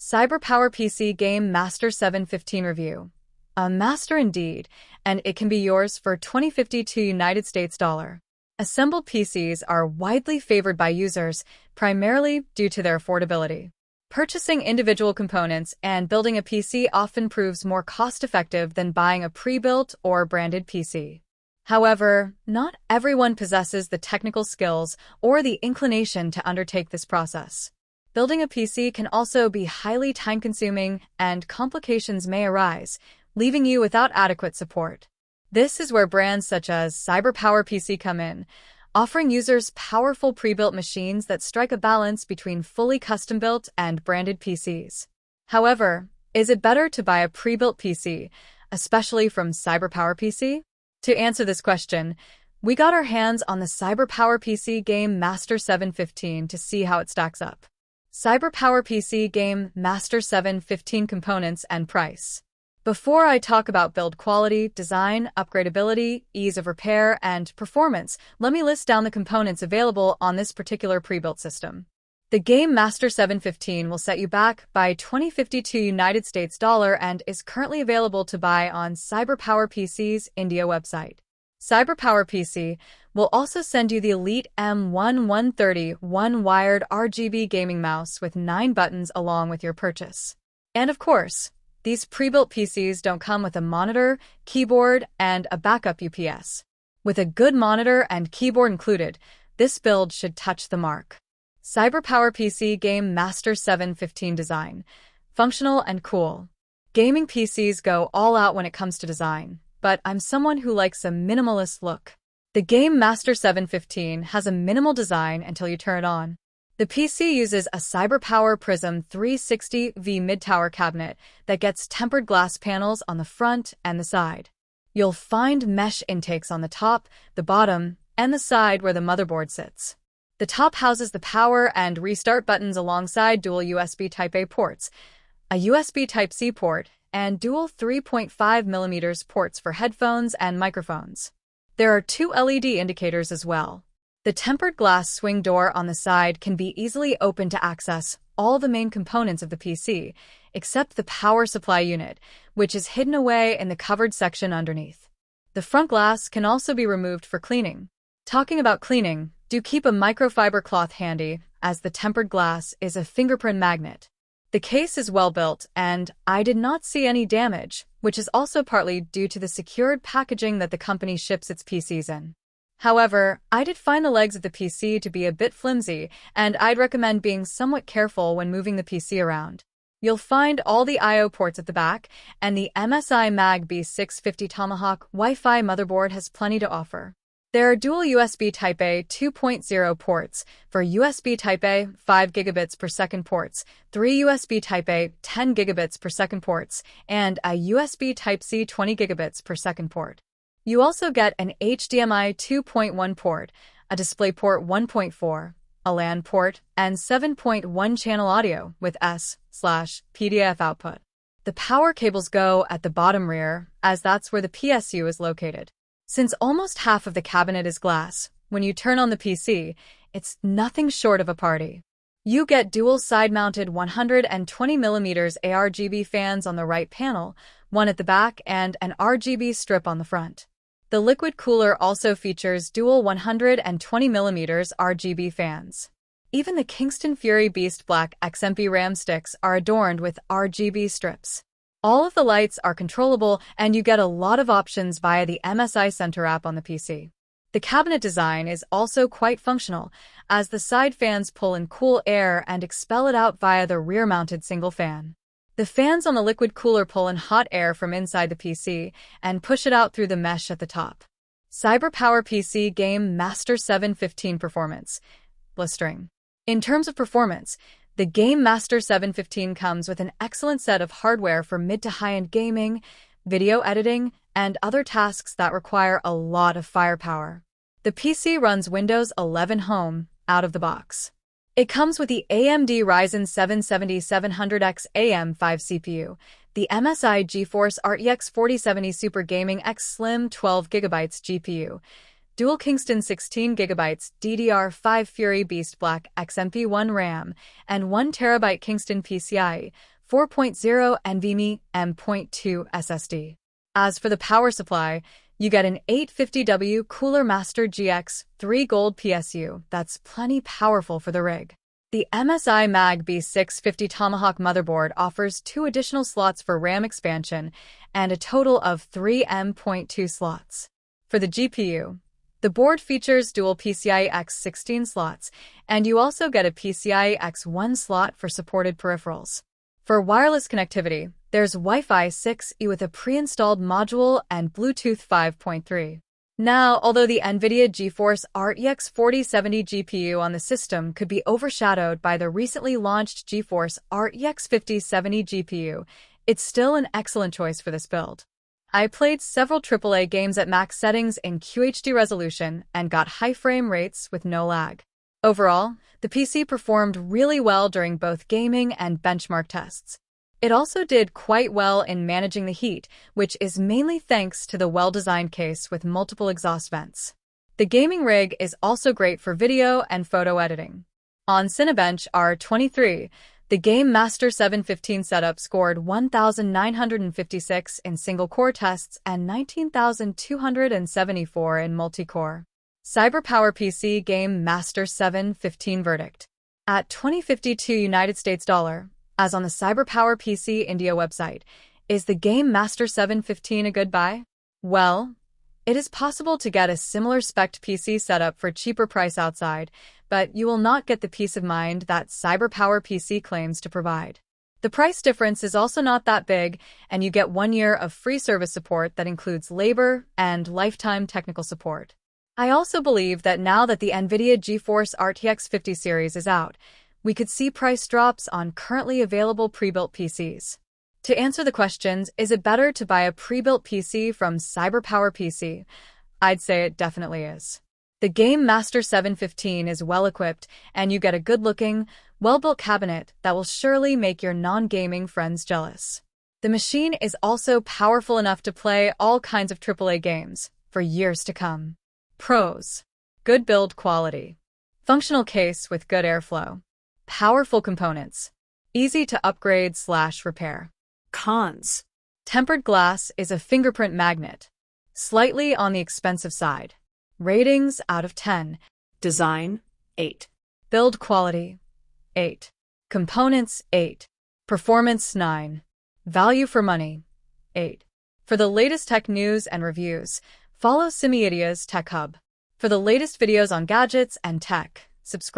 CyberPowerPC Game Master 715 Review. A master indeed, and it can be yours for $20.52 United States dollar. Assembled PCs are widely favored by users, primarily due to their affordability. Purchasing individual components and building a PC often proves more cost-effective than buying a pre-built or branded PC. However, not everyone possesses the technical skills or the inclination to undertake this process. Building a PC can also be highly time-consuming, and complications may arise, leaving you without adequate support. This is where brands such as CyberPowerPC come in, offering users powerful pre-built machines that strike a balance between fully custom-built and branded PCs. However, is it better to buy a pre-built PC, especially from CyberPowerPC? To answer this question, we got our hands on the CyberPowerPC Game Master 715 to see how it stacks up. CyberPowerPC Game Master 715 components and price. Before I talk about build quality, design, upgradability, ease of repair, and performance, let me list down the components available on this particular pre-built system. The Game Master 715 will set you back by $20.52 United States dollar and is currently available to buy on CyberPowerPC's India website. CyberPowerPC will also send you the Elite M1130 one-wired RGB gaming mouse with 9 buttons along with your purchase. And of course, these pre-built PCs don't come with a monitor, keyboard, and a backup UPS. With a good monitor and keyboard included, this build should touch the mark. CyberPowerPC Game Master 715 design. Functional and cool. Gaming PCs go all out when it comes to design, but I'm someone who likes a minimalist look. The Game Master 715 has a minimal design until you turn it on. The PC uses a CyberPower Prism 360V mid-tower cabinet that gets tempered glass panels on the front and the side. You'll find mesh intakes on the top, the bottom, and the side where the motherboard sits. The top houses the power and restart buttons alongside dual USB Type-A ports, a USB Type-C port, and dual 3.5mm ports for headphones and microphones. There are 2 LED indicators as well. The tempered glass swing door on the side can be easily opened to access all the main components of the PC, except the power supply unit, which is hidden away in the covered section underneath. The front glass can also be removed for cleaning. Talking about cleaning, do keep a microfiber cloth handy, as the tempered glass is a fingerprint magnet. The case is well built, and I did not see any damage, which is also partly due to the secured packaging that the company ships its PCs in. However, I did find the legs of the PC to be a bit flimsy, and I'd recommend being somewhat careful when moving the PC around. You'll find all the I/O ports at the back, and the MSI Mag B650 Tomahawk Wi-Fi motherboard has plenty to offer. There are dual USB Type-A 2.0 ports for USB Type-A 5 gigabits per second ports, 3 USB Type-A 10 gigabits per second ports, and a USB Type-C 20 gigabits per second port. You also get an HDMI 2.1 port, a DisplayPort 1.4, a LAN port, and 7.1 channel audio with S/PDF output. The power cables go at the bottom rear, as that's where the PSU is located. Since almost half of the cabinet is glass, when you turn on the PC, it's nothing short of a party. You get dual side-mounted 120mm ARGB fans on the right panel, one at the back, and an RGB strip on the front. The liquid cooler also features dual 120mm RGB fans. Even the Kingston Fury Beast Black XMP RAM sticks are adorned with RGB strips. All of the lights are controllable, and you get a lot of options via the MSI Center app on the PC. The cabinet design is also quite functional, as the side fans pull in cool air and expel it out via the rear-mounted single fan. The fans on the liquid cooler pull in hot air from inside the PC and push it out through the mesh at the top. CyberPowerPC Game Master 715 Performance. Blistering. In terms of performance, the Game Master 715 comes with an excellent set of hardware for mid to high-end gaming, video editing, and other tasks that require a lot of firepower. The PC runs Windows 11 Home out of the box. It comes with the AMD Ryzen 7 7700X AM5 CPU, the MSI GeForce RTX 4070 Super Gaming X Slim 12GB GPU, Dual Kingston 16GB DDR5 Fury Beast Black XMP1 RAM, and 1TB Kingston PCIe 4.0 NVMe M.2 SSD. As for the power supply, you get an 850W Cooler Master GX 3 Gold PSU that's plenty powerful for the rig. The MSI Mag B650 Tomahawk motherboard offers 2 additional slots for RAM expansion and a total of 3 M.2 slots. For the GPU, the board features dual PCIe X16 slots, and you also get a PCIe X1 slot for supported peripherals. For wireless connectivity, there's Wi-Fi 6E with a pre-installed module and Bluetooth 5.3. Now, although the NVIDIA GeForce RTX 4070 GPU on the system could be overshadowed by the recently launched GeForce RTX 5070 GPU, it's still an excellent choice for this build. I played several AAA games at max settings in QHD resolution and got high frame rates with no lag. Overall, the PC performed really well during both gaming and benchmark tests. It also did quite well in managing the heat, which is mainly thanks to the well-designed case with multiple exhaust vents. The gaming rig is also great for video and photo editing. On Cinebench R23, the Game Master 715 setup scored 1,956 in single-core tests and 19,274 in multi-core. CyberPowerPC Game Master 715 verdict. At $2052 United States dollar, as on the CyberPowerPC India website, is the Game Master 715 a good buy? Well, it is possible to get a similar spec'd PC setup for cheaper price outside, but you will not get the peace of mind that CyberPowerPC claims to provide. The price difference is also not that big, and you get 1 year of free service support that includes labor and lifetime technical support. I also believe that now that the NVIDIA GeForce RTX 50 series is out, we could see price drops on currently available pre-built PCs. To answer the questions, is it better to buy a pre-built PC from CyberPowerPC? I'd say it definitely is. The Game Master 715 is well-equipped, and you get a good-looking, well-built cabinet that will surely make your non-gaming friends jealous. The machine is also powerful enough to play all kinds of AAA games for years to come. Pros: good build quality, functional case with good airflow, powerful components, easy to upgrade/repair. Cons: tempered glass is a fingerprint magnet, slightly on the expensive side. Ratings out of 10. Design, 8. Build quality, 8. Components, 8. Performance, 9. Value for money, 8. For the latest tech news and reviews, follow Simmyideas Tech Hub. For the latest videos on gadgets and tech, subscribe.